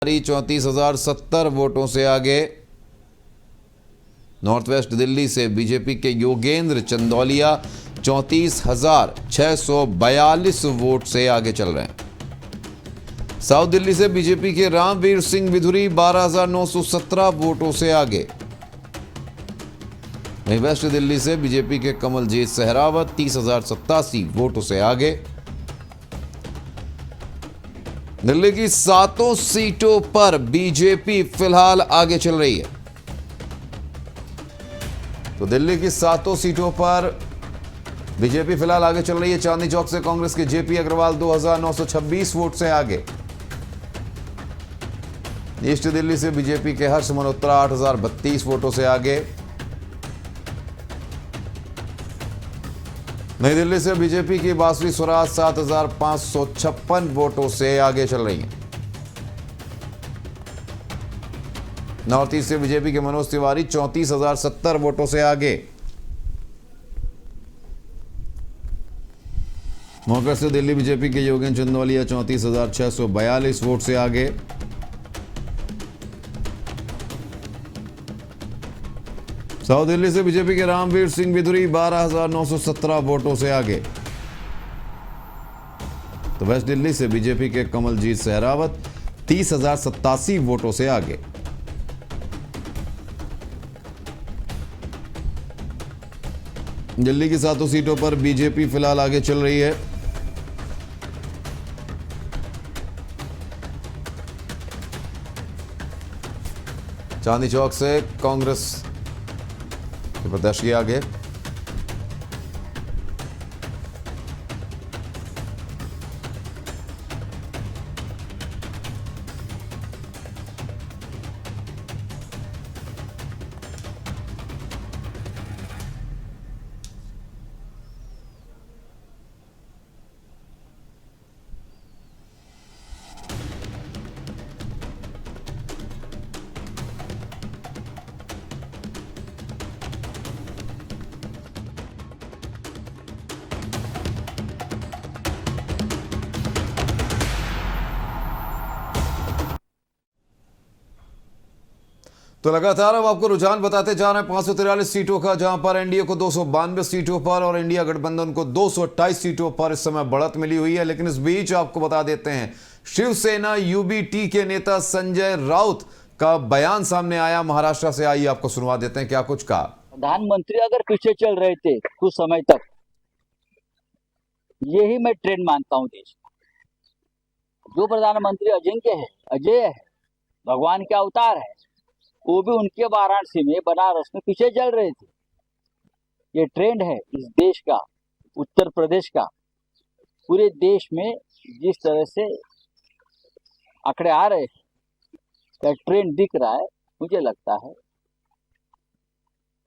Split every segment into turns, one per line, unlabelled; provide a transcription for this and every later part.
34,070 वोटों से आगे। नॉर्थ वेस्ट दिल्ली से बीजेपी के योगेंद्र चंदौलिया 34,642 वोट से आगे चल रहे हैं। साउथ दिल्ली से बीजेपी के रामवीर सिंह विधुरी 12,917 वोटों से आगे। वहीं वेस्ट दिल्ली से बीजेपी के कमलजीत सहरावत 30,087 वोटों से आगे। दिल्ली की 7 सीटों पर बीजेपी फिलहाल आगे चल रही है। तो दिल्ली की 7 सीटों पर बीजेपी फिलहाल आगे चल रही है। चांदनी चौक से कांग्रेस के जेपी अग्रवाल 2,926 वोट से आगे। ईस्ट दिल्ली से बीजेपी के हर्ष मल्होत्रा 8,032 वोटों से आगे। नई दिल्ली से बीजेपी की बासुरी स्वराज 7,556 वोटों से आगे चल रही है। नॉर्थ ईस्ट से बीजेपी के मनोज तिवारी 34,070 वोटों से आगे। मौके से दिल्ली बीजेपी के योगेंद्र चंदौलिया 34,642 वोट से आगे। साउथ दिल्ली से बीजेपी के रामवीर सिंह विधुरी 12,917 वोटों से आगे। तो वेस्ट दिल्ली से बीजेपी के कमलजीत सहरावत 30,087 वोटों से आगे। दिल्ली की 7 सीटों पर बीजेपी फिलहाल आगे चल रही है। चांदनी चौक से कांग्रेस के प्रत्याशी आगे। तो लगातार अब आपको रुझान बताते जा रहे हैं 543 सीटों का, जहां पर एनडीए को 292 सीटों पर और इंडिया गठबंधन को 228 सीटों पर इस समय बढ़त मिली हुई है। लेकिन इस बीच आपको बता देते हैं, शिवसेना यूबीटी के नेता संजय राउत का बयान सामने आया महाराष्ट्र से। आइए आपको सुनवा देते हैं क्या कुछ कहा।
प्रधानमंत्री अगर पीछे चल रहे थे कुछ समय तक, यही मैं ट्रेंड मानता हूं देश का। जो प्रधानमंत्री अजिंक्य है, अजय है, भगवान के अवतार है, वो भी उनके वाराणसी में, बनारस में पीछे चल रहे थे। ये ट्रेंड है इस देश का, उत्तर प्रदेश का। पूरे देश में जिस तरह से आंकड़े आ रहे हैं, या ट्रेंड दिख रहा है, मुझे लगता है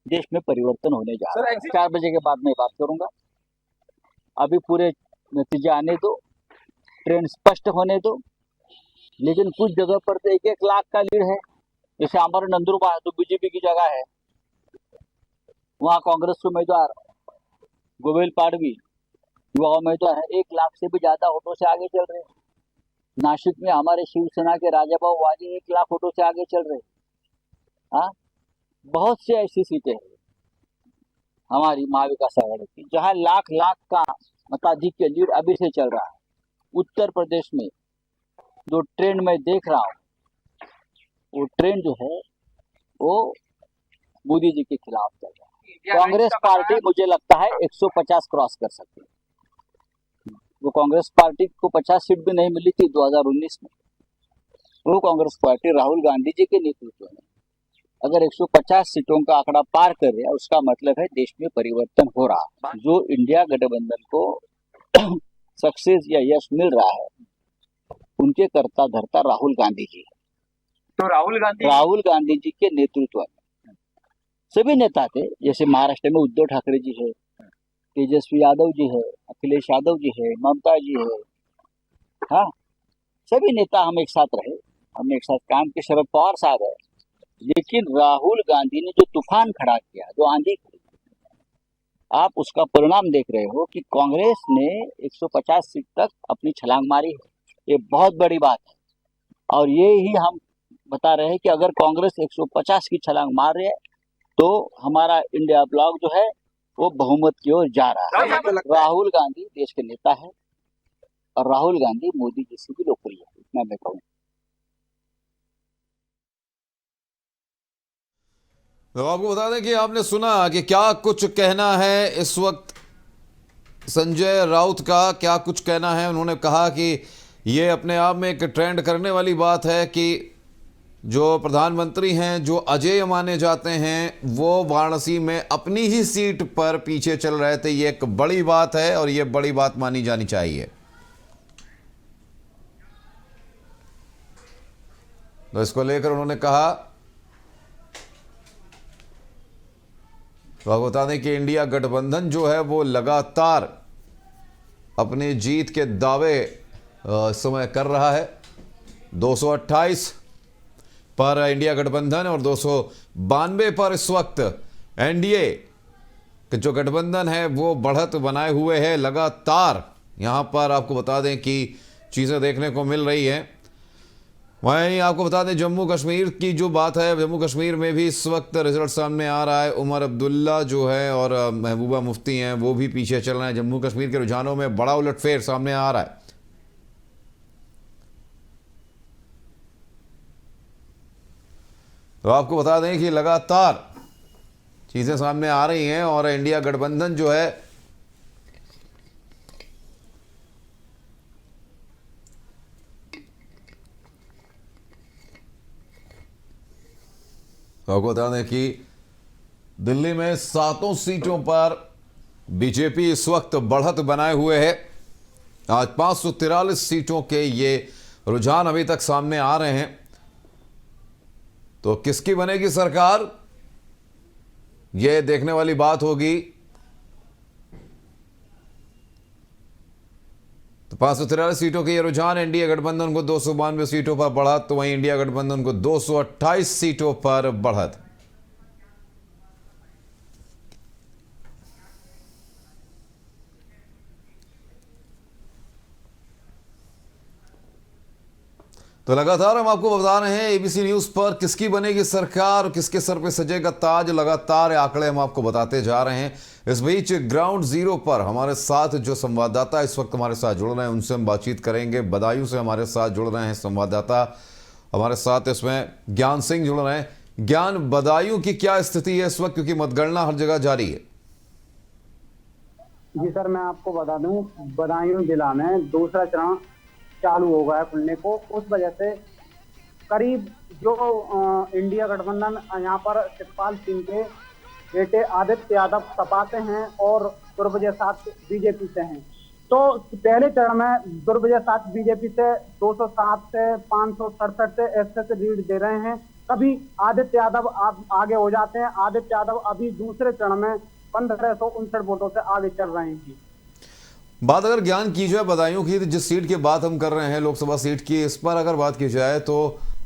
देश में परिवर्तन होने जा रहा है। 4 बजे के बाद मैं बात करूंगा। अभी पूरे नतीजे आने दो, ट्रेंड स्पष्ट होने दो। लेकिन कुछ जगह पर तो 1-1 लाख का लीड है। जैसे हमारे नंदुरबार जो बीजेपी की जगह है, वहाँ कांग्रेस के उम्मीदवार गोविल पाड़वी युवा उम्मीदवार है, 1 लाख से भी ज्यादा वोटों से आगे चल रहे हैं। नासिक में हमारे शिवसेना के राजाभाऊ वाजी 1 लाख वोटों से आगे चल रहे हैं। हाँ, बहुत सी ऐसी सीटें हैं हमारी महाविकास आघाड़ी की, जहाँ लाख का मताधिक्य लीड अभी से चल रहा है। उत्तर प्रदेश में जो ट्रेंड मैं देख रहा हूँ, वो ट्रेंड जो है वो मोदी जी के खिलाफ चल रहा है। कांग्रेस पार्टी मुझे लगता है 150 क्रॉस कर सकती है। वो कांग्रेस पार्टी को 50 सीट भी नहीं मिली थी 2019 में, वो कांग्रेस पार्टी राहुल गांधी जी के नेतृत्व में अगर 150 सीटों का आंकड़ा पार कर रहा है, उसका मतलब है देश में परिवर्तन हो रहा है। जो इंडिया गठबंधन को सक्सेस या यश मिल रहा है, उनके करता धरता राहुल गांधी जी है।
तो
राहुल गांधी जी के नेतृत्व में सभी नेता थे। जैसे महाराष्ट्र में उद्धव ठाकरे जी है, तेजस्वी यादव जी है, अखिलेश यादव जी है, ममता जी है। हाँ, सभी नेता हम एक साथ रहे, हमने एक साथ काम किया। शरद पवार साहब है। लेकिन राहुल गांधी ने जो तूफान खड़ा किया, जो आंधी खड़ी, आप उसका परिणाम देख रहे हो कि कांग्रेस ने 150 सीट तक अपनी छलांग मारी है। ये बहुत बड़ी बात है। और ये ही हम बता रहे हैं कि अगर कांग्रेस 150 की छलांग मार रही है तो हमारा इंडिया ब्लॉक जो है वो बहुमत की ओर जा रहा है। राहुल गांधी देश के नेता है और राहुल गांधी मोदी जी से भी लोकप्रिय है, इतना मैं कहूँ।
तो आपको बता दें कि आपने सुना कि क्या कुछ कहना है इस वक्त संजय राउत का, क्या कुछ कहना है। उन्होंने कहा कि ये अपने आप में एक ट्रेंड करने वाली बात है कि जो प्रधानमंत्री हैं, जो अजेय माने जाते हैं, वो वाराणसी में अपनी ही सीट पर पीछे चल रहे थे। ये एक बड़ी बात है और ये बड़ी बात मानी जानी चाहिए। तो इसको लेकर उन्होंने कहा, तो आपको बता दें कि इंडिया गठबंधन जो है वो लगातार अपनी जीत के दावे इस समय कर रहा है। 228 पर इंडिया गठबंधन और 292 पर इस वक्त एनडीए के जो गठबंधन है वो बढ़त बनाए हुए है। लगातार यहां पर आपको बता दें कि चीज़ें देखने को मिल रही हैं। वहीं आपको बता दें जम्मू कश्मीर की जो बात है, जम्मू कश्मीर में भी इस वक्त रिजल्ट सामने आ रहा है। उमर अब्दुल्ला जो है और महबूबा मुफ्ती हैं वो भी पीछे चल रहे हैं। जम्मू कश्मीर के रुझानों में बड़ा उलटफेर सामने आ रहा है। तो आपको बता दें कि लगातार चीज़ें सामने आ रही हैं और इंडिया गठबंधन जो है तो आपको बता दें कि दिल्ली में 7 सीटों पर बीजेपी इस वक्त बढ़त बनाए हुए है। आज 543 सीटों के ये रुझान अभी तक सामने आ रहे हैं। तो किसकी बनेगी सरकार, ये देखने वाली बात होगी। तो 543 सीटों के ये रुझान, एनडीए गठबंधन को 292 सीटों पर बढ़त, तो वहीं इंडिया गठबंधन को 228 सीटों पर बढ़त। तो लगातार हम आपको बता रहे हैं एबीसी न्यूज पर किसकी बनेगी सरकार, किसके सर पे सजेगा ताज। लगातार आंकड़े हम आपको बताते जा रहे हैं। इस बीच ग्राउंड जीरो पर हमारे साथ जो संवाददाता इस वक्त हमारे साथ जुड़ रहे हैं उनसे हम बातचीत करेंगे। बदायूं से हमारे साथ जुड़ रहे हैं संवाददाता, हमारे साथ इसमें ज्ञान सिंह जुड़ रहे हैं। ज्ञान, बदायूं की क्या स्थिति है इस वक्त, क्योंकि मतगणना हर जगह जारी है?
जी सर, मैं आपको बता दूं, बदायूं जिला में दूसरा चरण चालू हो गया है खुलने को। उस वजह से करीब जो इंडिया गठबंधन यहाँ पर शिवपाल सिंह के बेटे आदित्य यादव सपा से हैं और दुर्विजय साथ बीजेपी से हैं। तो पहले चरण में दुर्विजय साथ बीजेपी से 207 से 567 से ऐसे से लीड दे रहे हैं। कभी आदित्य यादव आगे हो जाते हैं। आदित्य यादव अभी दूसरे चरण में 1559 वोटों से आगे चल रहे हैं।
बात अगर ज्ञान की जाए बदायूं की, तो जिस सीट की बात हम कर रहे हैं लोकसभा सीट की, इस पर अगर बात की जाए तो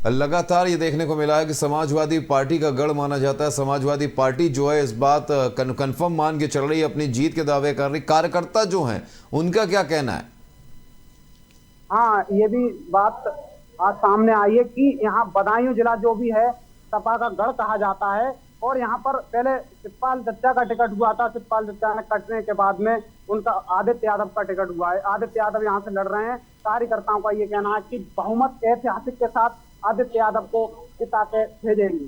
लगातार ये देखने को मिला है कि समाजवादी पार्टी का गढ़ माना जाता है। समाजवादी पार्टी जो है इस बात कन्फर्म मान के चल रही है, अपनी जीत के दावे कर रही। कार्यकर्ता जो हैं उनका क्या कहना है?
हाँ, ये भी बात आज सामने आई है कि यहाँ बदायूं जिला जो भी है सपा का गढ़ कहा जाता है। और यहाँ पर पहले शिवपाल चच्चा का टिकट हुआ था। शिवपाल चच्चा ने कटने के बाद में उनका आदित्य यादव का टिकट हुआ है। आदित्य यादव यहाँ से लड़ रहे हैं। कार्यकर्ताओं का ये कहना है कि बहुमत ऐतिहासिक के साथ आदित्य यादव को जिता के भेजेंगे।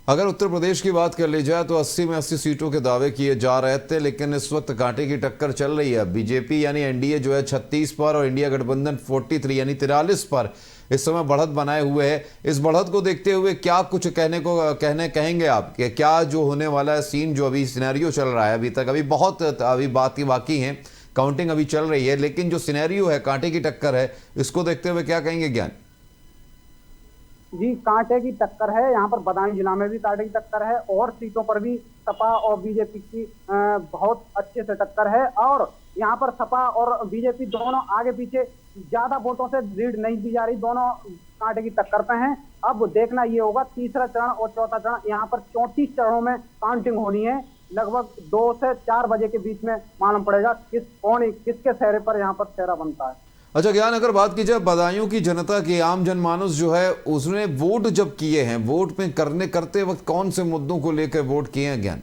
अगर उत्तर प्रदेश की बात कर ली जाए तो 80 में 80 सीटों के दावे किए जा रहे थे, लेकिन इस वक्त कांटे की टक्कर चल रही है। बीजेपी यानी एनडीए जो है 36 पर और इंडिया गठबंधन 43 यानी 43 पर इस समय बढ़त बनाए हुए है। इस बढ़त को देखते हुए क्या कुछ कहेंगे आप कि क्या जो होने वाला है सीन, जो अभी सिनेरियो चल रहा है अभी तक, अभी बहुत बात की बाकी है, काउंटिंग अभी चल रही है, लेकिन जो सिनेरियो है, कांटे की टक्कर है, इसको देखते हुए क्या कहेंगे ज्ञान?
जी, कांटे की टक्कर है। यहाँ पर बदायूं जिला में भी कांटे की टक्कर है और सीटों पर भी सपा और बीजेपी की बहुत अच्छे से टक्कर है। और यहाँ पर सपा और बीजेपी दोनों आगे पीछे ज्यादा वोटों से लीड नहीं दी जा रही, दोनों कांटे की टक्कर पे हैं। अब देखना ये होगा तीसरा चरण और चौथा चरण, यहाँ पर 34 चरणों में काउंटिंग होनी है। लगभग 2 से 4 बजे के बीच में मालूम पड़ेगा किसके चेहरे पर यहाँ पर चेहरा बनता है।
अच्छा ज्ञान, अगर बात की जाए बदायूं की जनता की, आम जनमानस जो है उसने वोट जब किए हैं, वोट में करते वक्त कौन से मुद्दों को लेकर वोट किए हैं ज्ञान?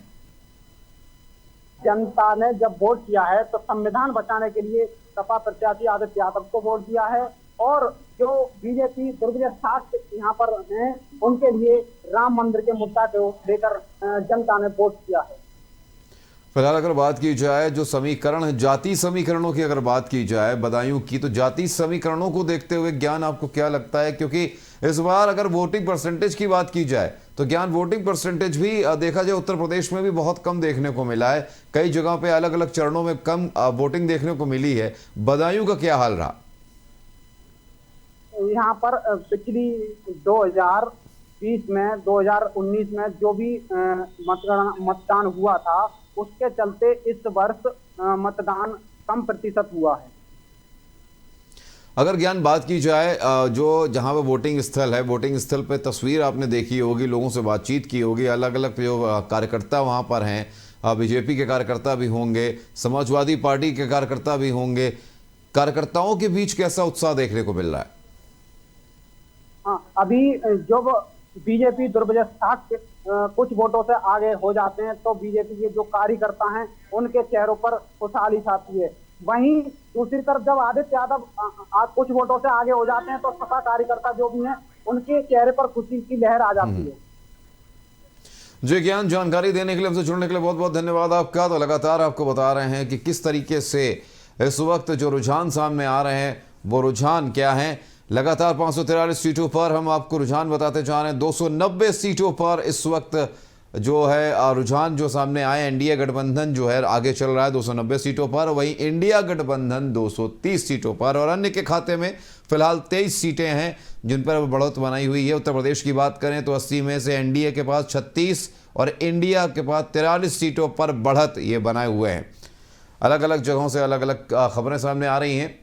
जनता ने जब वोट किया है तो संविधान बचाने के लिए सपा प्रत्याशी आदित्य यादव को वोट दिया है, और जो बीजेपी दुर्गेश ठाकुर यहाँ पर हैं उनके लिए राम मंदिर के मुद्दा को लेकर जनता ने वोट किया है।
फिलहाल अगर बात की जाए जो समीकरण है, जाति समीकरणों की अगर बात की जाए बदायूं की, तो जाति समीकरणों को देखते हुए ज्ञान आपको क्या लगता है? क्योंकि इस बार अगर वोटिंग परसेंटेज की बात की जाए तो ज्ञान वोटिंग परसेंटेज भी देखा जाए उत्तर प्रदेश में भी बहुत कम देखने को मिला है, कई जगह पे अलग अलग चरणों में कम वोटिंग देखने को मिली है। बदायूं का क्या हाल रहा?
यहाँ पर पिछली 2020 में 2019 में जो भी मतदान हुआ था उसके चलते इस वर्ष मतदान कम प्रतिशत हुआ है।
अगर ज्ञान बात की जाए जो जहां पे वोटिंग स्थल है, वोटिंग स्थल पे तस्वीर आपने देखी होगी, लोगों से बातचीत की होगी, अलग अलग जो कार्यकर्ता वहां पर हैं, बीजेपी के कार्यकर्ता भी होंगे, समाजवादी पार्टी के कार्यकर्ता भी होंगे, कार्यकर्ताओं के बीच कैसा उत्साह देखने को मिल रहा है?
हाँ, अभी जो बीजेपी दुर्गेश ठाकुर कुछ वोटों से आगे हो जाते हैं तो बीजेपी के जो कार्यकर्ता हैं उनके चेहरों पर खुशहाली छाती है। वहीं दूसरी तरफ जब आदित्य यादव कुछ वोटों से आगे हो जाते हैं तो सपा कार्यकर्ता जो भी हैं उनके चेहरे पर खुशी की लहर आ जाती है।
जी ज्ञान, जानकारी देने के लिए, हमसे जुड़ने के लिए बहुत बहुत धन्यवाद आपका। तो लगातार आपको बता रहे हैं कि किस तरीके से इस वक्त जो रुझान सामने आ रहे हैं वो रुझान क्या है। लगातार 543 सीटों पर हम आपको रुझान बताते जा रहे हैं। 290 सीटों पर इस वक्त जो है रुझान जो सामने आए, एनडीए गठबंधन जो है आगे चल रहा है 290 सीटों पर, वहीं इंडिया गठबंधन 230 सीटों पर, और अन्य के खाते में फिलहाल 23 सीटें हैं जिन पर बढ़त बनाई हुई है। उत्तर प्रदेश की बात करें तो 80 में से एनडीए के पास 36 और इंडिया के पास 43 सीटों पर बढ़त ये बनाए हुए हैं। अलग अलग जगहों से अलग अलग खबरें सामने आ रही हैं।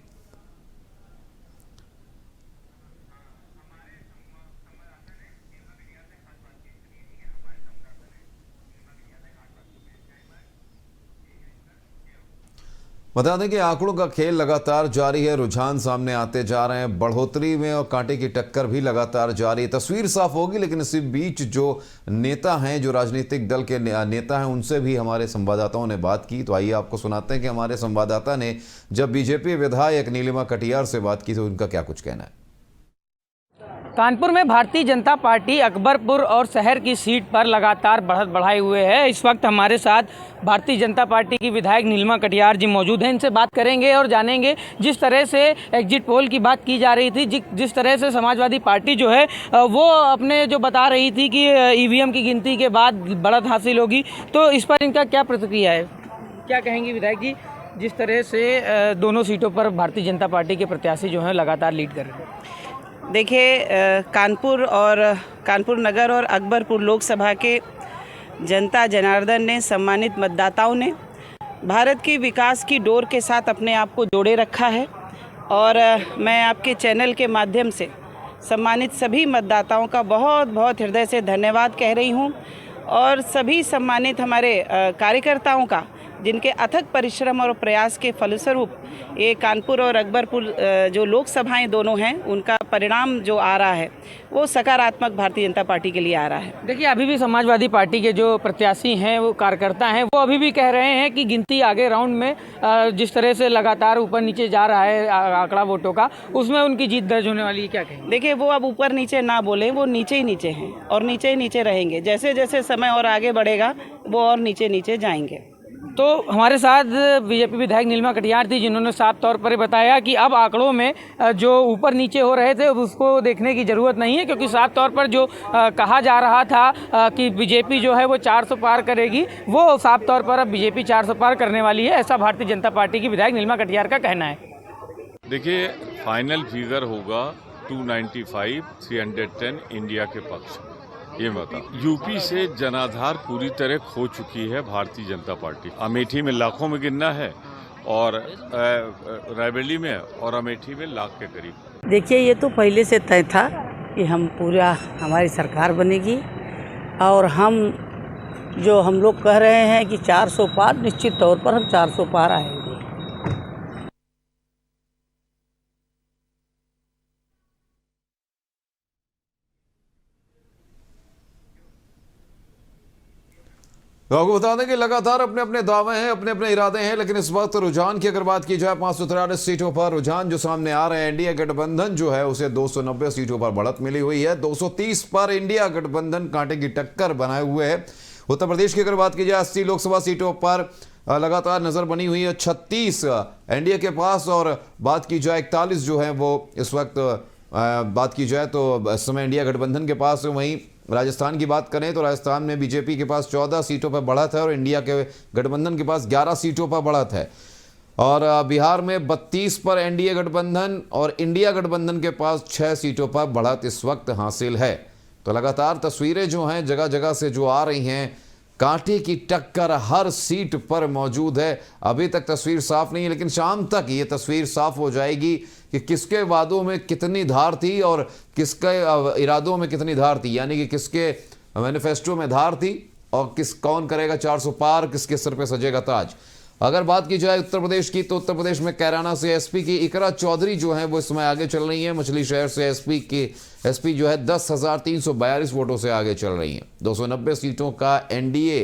बता दें कि आंकड़ों का खेल लगातार जारी है, रुझान सामने आते जा रहे हैं, बढ़ोतरी में और कांटे की टक्कर भी लगातार जारी है। तस्वीर साफ होगी, लेकिन इसी बीच जो नेता हैं, जो राजनीतिक दल के नेता हैं, उनसे भी हमारे संवाददाताओं ने बात की। तो आइए आपको सुनाते हैं कि हमारे संवाददाता ने जब बीजेपी विधायक नीलिमा कटियार से बात की तो उनका क्या कुछ कहना है।
कानपुर में भारतीय जनता पार्टी अकबरपुर और शहर की सीट पर लगातार बढ़त बढ़ाए हुए है। इस वक्त हमारे साथ भारतीय जनता पार्टी की विधायक नीलिमा कटियार जी मौजूद हैं। इनसे बात करेंगे और जानेंगे जिस तरह से एग्जिट पोल की बात की जा रही थी, जिस तरह से समाजवादी पार्टी जो है वो अपने जो बता रही थी कि ईवीएम की गिनती के बाद बढ़त हासिल होगी, तो इस पर इनका क्या प्रतिक्रिया है, क्या कहेंगी विधायक जी, जिस तरह से दोनों सीटों पर भारतीय जनता पार्टी के प्रत्याशी जो हैं लगातार लीड कर रहे हैं?
देखिए, कानपुर नगर और अकबरपुर लोकसभा के जनता जनार्दन ने, सम्मानित मतदाताओं ने भारत की विकास की डोर के साथ अपने आप को जोड़े रखा है। और मैं आपके चैनल के माध्यम से सम्मानित सभी मतदाताओं का बहुत बहुत हृदय से धन्यवाद कह रही हूँ, और सभी सम्मानित हमारे कार्यकर्ताओं का, जिनके अथक परिश्रम और प्रयास के फलस्वरूप ये कानपुर और अकबरपुर जो लोकसभाएं दोनों हैं, उनका परिणाम जो आ रहा है वो सकारात्मक भारतीय जनता पार्टी के लिए आ रहा है।
देखिए, अभी भी समाजवादी पार्टी के जो प्रत्याशी हैं, वो कार्यकर्ता हैं, वो अभी भी कह रहे हैं कि गिनती आगे राउंड में जिस तरह से लगातार ऊपर नीचे जा रहा है आंकड़ा वोटों का, उसमें उनकी जीत दर्ज होने वाली है। क्या कहें?
देखिए, वो अब ऊपर नीचे ना बोले, वो नीचे ही नीचे हैं और नीचे ही नीचे रहेंगे। जैसे जैसे समय और आगे बढ़ेगा वो और नीचे नीचे जाएंगे।
तो हमारे साथ बीजेपी विधायक नीलिमा कटियार थी, जिन्होंने साफ तौर पर बताया कि अब आंकड़ों में जो ऊपर नीचे हो रहे थे उसको देखने की ज़रूरत नहीं है, क्योंकि साफ तौर पर जो कहा जा रहा था कि बीजेपी जो है वो 400 पार करेगी, वो साफ तौर पर अब बीजेपी 400 पार करने वाली है, ऐसा भारतीय जनता पार्टी की विधायक नीलिमा कटियार का कहना है।
देखिए, फाइनल फिगर होगा 295, 310 इंडिया के पक्ष। ये बता, यूपी से जनाधार पूरी तरह खो चुकी है भारतीय जनता पार्टी। अमेठी में लाखों में गिनना है और रायबरेली में और अमेठी में लाख के करीब।
देखिए, ये तो पहले से तय था कि हमारी सरकार बनेगी, और हम लोग कह रहे हैं कि 400 पार, निश्चित तौर पर हम 400 पार आएंगे।
तो आपको बता दें कि लगातार अपने अपने दावे हैं, अपने अपने इरादे हैं, लेकिन इस वक्त रुझान की अगर बात की जाए 543 सीटों पर रुझान जो सामने आ रहे हैं, इंडिया गठबंधन जो है उसे 290 सीटों पर बढ़त मिली हुई है। 230 पर इंडिया गठबंधन कांटे की टक्कर बनाए हुए है। उत्तर प्रदेश की अगर बात की जाए 80 लोकसभा सीटों पर लगातार नजर बनी हुई है, 36 एनडीए के पास, और बात की जाए 41 जो है वो इस वक्त बात की जाए तो इस समय इंडिया गठबंधन के पास। वहीं राजस्थान की बात करें तो राजस्थान में बीजेपी के पास 14 सीटों पर बढ़त है और इंडिया के गठबंधन के पास 11 सीटों पर बढ़त है। और बिहार में 32 पर एनडीए गठबंधन और इंडिया गठबंधन के पास 6 सीटों पर बढ़त इस वक्त हासिल है। तो लगातार तस्वीरें जो हैं जगह जगह से जो आ रही हैं, कांटे की टक्कर हर सीट पर मौजूद है। अभी तक तस्वीर साफ नहीं है, लेकिन शाम तक ये तस्वीर साफ हो जाएगी कि किसके वादों में कितनी धार थी और किसके इरादों में कितनी धार थी, यानी कि किसके मैनिफेस्टो में धार थी और कौन करेगा 400 पार, किसके सर पे सजेगा ताज। अगर बात की जाए उत्तर प्रदेश की तो उत्तर प्रदेश में कैराना से एसपी की इकरा चौधरी जो है वो इस समय आगे चल रही है। मछली शहर से एसपी जो है 10,342 वोटों से आगे चल रही हैं। 290 सीटों का एनडीए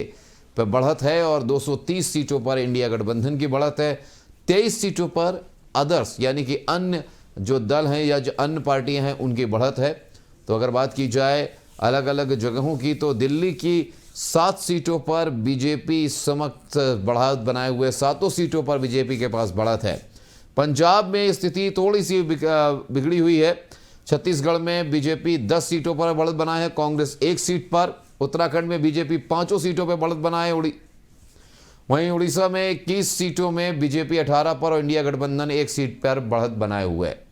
पर बढ़त है और 230 सीटों पर इंडिया गठबंधन की बढ़त है। 23 सीटों पर अदर्स यानी कि अन्य जो दल हैं या जो अन्य पार्टियां हैं उनकी बढ़त है। तो अगर बात की जाए अलग अलग जगहों की तो दिल्ली की 7 सीटों पर बीजेपी समक्ष बढ़त बनाए हुए 7 सीटों पर बीजेपी के पास बढ़त है। पंजाब में स्थिति थोड़ी सी बिगड़ी हुई है। छत्तीसगढ़ में बीजेपी 10 सीटों पर बढ़त बनाए है, कांग्रेस 1 सीट पर। उत्तराखंड में बीजेपी 5 सीटों पर बढ़त बनाए। वहीं उड़ीसा में 21 सीटों में बीजेपी 18 पर और इंडिया गठबंधन 1 सीट पर बढ़त बनाए हुए है।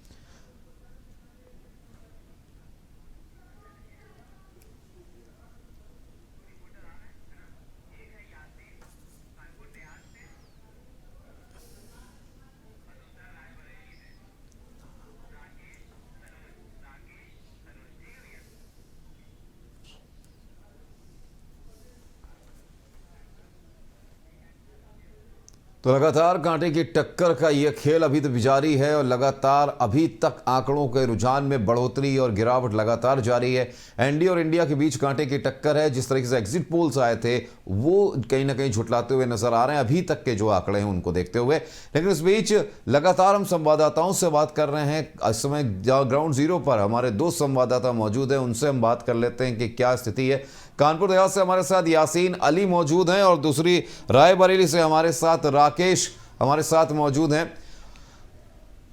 तो लगातार कांटे की टक्कर का यह खेल अभी तो जारी है और लगातार अभी तक आंकड़ों के रुझान में बढ़ोतरी और गिरावट लगातार जारी है। एनडीए और इंडिया के बीच कांटे की टक्कर है। जिस तरीके से एग्जिट पोल्स आए थे वो कहीं ना कहीं झुटलाते हुए नजर आ रहे हैं अभी तक के जो आंकड़े हैं उनको देखते हुए। लेकिन इस बीच लगातार हम संवाददाताओं से बात कर रहे हैं। इस समय ग्राउंड जीरो पर हमारे 2 संवाददाता मौजूद हैं, उनसे हम बात कर लेते हैं कि क्या स्थिति है। कानपुर देहात से हमारे साथ यासीन अली मौजूद हैं और दूसरी रायबरेली से हमारे साथ राकेश हमारे साथ मौजूद हैं।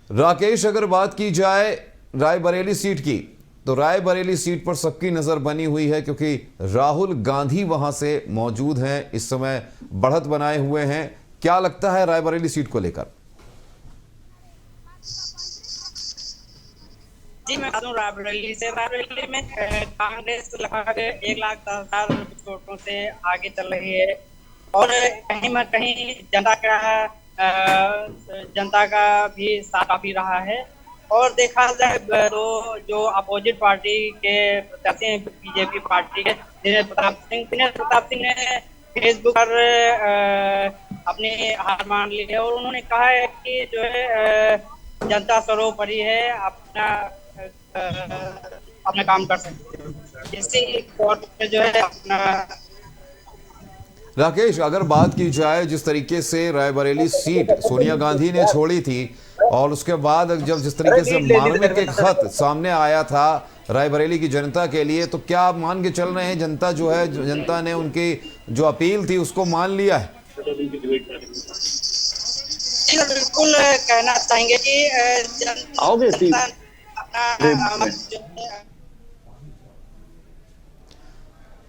राकेश, अगर बात की जाए रायबरेली सीट की तो रायबरेली सीट पर सबकी नजर बनी हुई है क्योंकि राहुल गांधी वहां से मौजूद हैं, इस समय बढ़त बनाए हुए हैं। क्या लगता है रायबरेली सीट को लेकर?
जी मैं बता दूं रायबरेली में कांग्रेस लगभग 1,10,000 वोटों से आगे चल रही है और कहीं न कहीं जनता का भी साथ काफी रहा है। और देखा जाए तो जो अपोजिट पार्टी के प्रत्याशी हैं बीजेपी पार्टी के दिनेश प्रताप सिंह ने फेसबुक पर अपनी हार मान ली है और उन्होंने कहा है कि जो है जनता सर्वोपरि है, अपना काम कर सकते हैं। इसी तौर पे जो है अपना
राकेश, अगर बात की जाए जिस तरीके से रायबरेली सीट सोनिया गांधी ने छोड़ी थी और उसके बाद जब जिस तरीके से मार्मिक एक खत सामने आया था रायबरेली की जनता के लिए, तो क्या आप मान के चल रहे हैं जनता जो है जनता ने उनकी जो अपील थी उसको मान लिया है?
बिल्कुल कहना चाहेंगे कि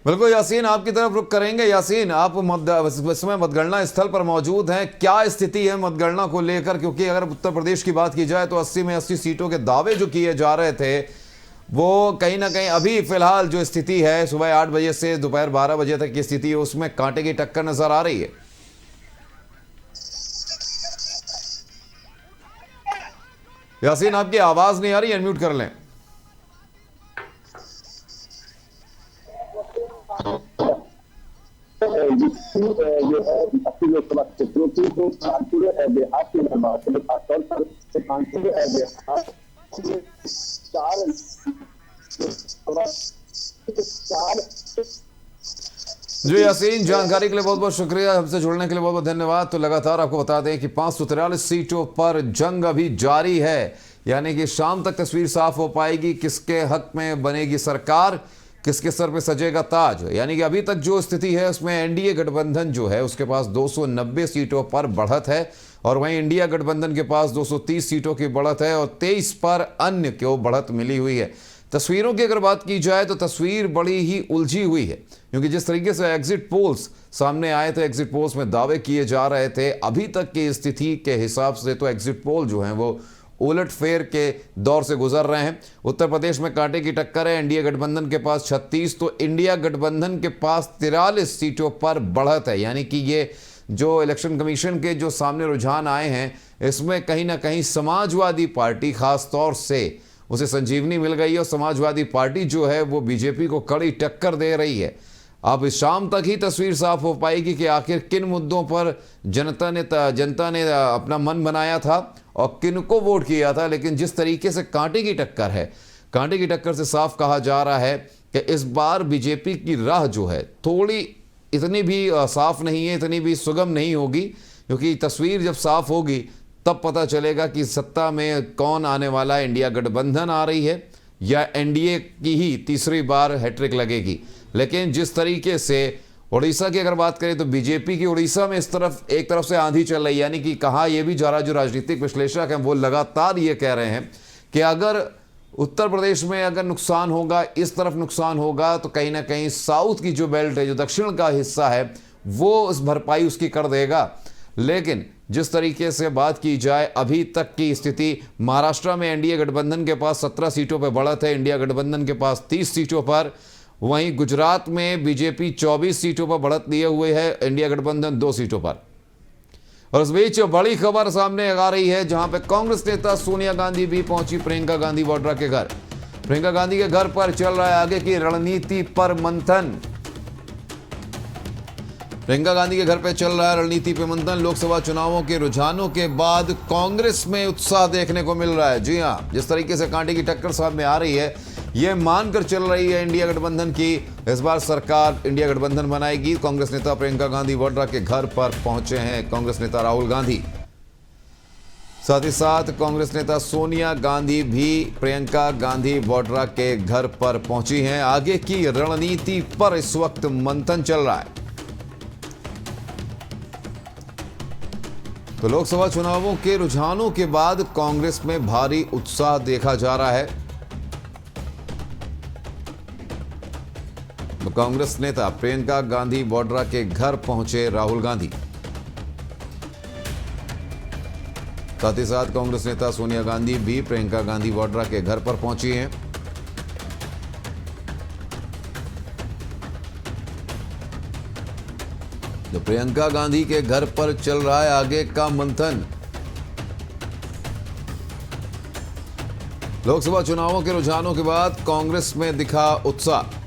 बिल्कुल यासीन, आपकी तरफ रुख करेंगे। यासीन, आप इस समय मतगणना स्थल पर मौजूद हैं, क्या स्थिति है मतगणना को लेकर? क्योंकि अगर उत्तर प्रदेश की बात की जाए तो 80 में 80 सीटों के दावे जो किए जा रहे थे वो कहीं ना कहीं अभी फिलहाल जो स्थिति है सुबह 8 बजे से दोपहर 12 बजे तक की स्थिति है उसमें कांटे की टक्कर नजर आ रही है। यासीन, आपकी आवाज नहीं आ रही, अनम्यूट कर लें।
जो है 80 लोकसभा क्षेत्रों की तो कानपुर देहात की खासतौर पर कानपुर देहात
जी यासीन, जानकारी के लिए बहुत बहुत शुक्रिया, हमसे जुड़ने के लिए बहुत बहुत धन्यवाद। तो लगातार आपको बता दें कि 543 सीटों पर जंग अभी जारी है, यानी कि शाम तक तस्वीर साफ हो पाएगी किसके हक में बनेगी सरकार, किसके सर पे सजेगा ताज। यानी कि अभी तक जो स्थिति है उसमें एनडीए गठबंधन जो है उसके पास 290 सीटों पर बढ़त है और वहीं इंडिया गठबंधन के पास 230 सीटों की बढ़त है और 23 पर अन्य को बढ़त मिली हुई है। तस्वीरों की अगर बात की जाए तो तस्वीर बड़ी ही उलझी हुई है, क्योंकि जिस तरीके से एग्जिट पोल्स सामने आए थे, एग्जिट पोल्स में दावे किए जा रहे थे, अभी तक की स्थिति के हिसाब से तो एग्जिट पोल जो हैं वो उलटफेर के दौर से गुजर रहे हैं। उत्तर प्रदेश में कांटे की टक्कर है, एनडीए गठबंधन के पास 36 तो इंडिया गठबंधन के पास 43 सीटों पर बढ़त है। यानी कि ये जो इलेक्शन कमीशन के जो सामने रुझान आए हैं इसमें कहीं ना कहीं समाजवादी पार्टी खास तौर से उसे संजीवनी मिल गई है और समाजवादी पार्टी जो है वो बीजेपी को कड़ी टक्कर दे रही है। अब शाम तक ही तस्वीर साफ हो पाएगी कि आखिर किन मुद्दों पर जनता ने अपना मन बनाया था और किन को वोट किया था। लेकिन जिस तरीके से कांटे की टक्कर है, कांटे की टक्कर से साफ कहा जा रहा है कि इस बार बीजेपी की राह जो है थोड़ी इतनी भी साफ नहीं है, इतनी भी सुगम नहीं होगी, क्योंकि तस्वीर जब साफ होगी तब पता चलेगा कि सत्ता में कौन आने वाला है। इंडिया गठबंधन आ रही है या एनडीए की ही तीसरी बार हैट्रिक लगेगी। लेकिन जिस तरीके से उड़ीसा की अगर बात करें तो बीजेपी की उड़ीसा में एक तरफ से आंधी चल रही है, यानी कि कहा यह भी जा रहा, जो राजनीतिक विश्लेषक हैं वो लगातार ये कह रहे हैं कि अगर उत्तर प्रदेश में अगर नुकसान होगा, इस तरफ नुकसान होगा, तो कहीं ना कहीं साउथ की जो बेल्ट है, जो दक्षिण का हिस्सा है, वो उस भरपाई उसकी कर देगा। लेकिन जिस तरीके से बात की जाए अभी तक की स्थिति, महाराष्ट्र में एनडीए गठबंधन के पास 17 सीटों पर बढ़त है, इंडिया गठबंधन के पास 30 सीटों पर। वहीं गुजरात में बीजेपी 24 सीटों पर बढ़त लिए हुए है, इंडिया गठबंधन 2 सीटों पर। और इस बीच बड़ी खबर सामने आ रही है, जहां पे कांग्रेस नेता सोनिया गांधी भी पहुंची प्रियंका गांधी वाड्रा के घर। प्रियंका गांधी के घर पर चल रहा है आगे की रणनीति पर मंथन। प्रियंका गांधी के घर पे चल रहा है रणनीति पे मंथन। लोकसभा चुनावों के रुझानों के बाद कांग्रेस में उत्साह देखने को मिल रहा है। जी हां, जिस तरीके से कांटे की टक्कर सामने आ रही है, यह मानकर चल रही है इंडिया गठबंधन की इस बार सरकार इंडिया गठबंधन बनाएगी। कांग्रेस नेता प्रियंका गांधी वाड्रा के घर पर पहुंचे हैं कांग्रेस नेता राहुल गांधी। साथ ही साथ कांग्रेस नेता सोनिया गांधी भी प्रियंका गांधी वाड्रा के घर पर पहुंची हैं। आगे की रणनीति पर इस वक्त मंथन चल रहा है। तो लोकसभा चुनावों के रुझानों के बाद कांग्रेस में भारी उत्साह देखा जा रहा है। तो कांग्रेस नेता प्रियंका गांधी वाड्रा के घर पहुंचे राहुल गांधी। साथ ही साथ कांग्रेस नेता सोनिया गांधी भी प्रियंका गांधी वाड्रा के घर पर पहुंची हैं। तो प्रियंका गांधी के घर पर चल रहा है आगे का मंथन। लोकसभा चुनावों के रुझानों के बाद कांग्रेस में दिखा उत्साह।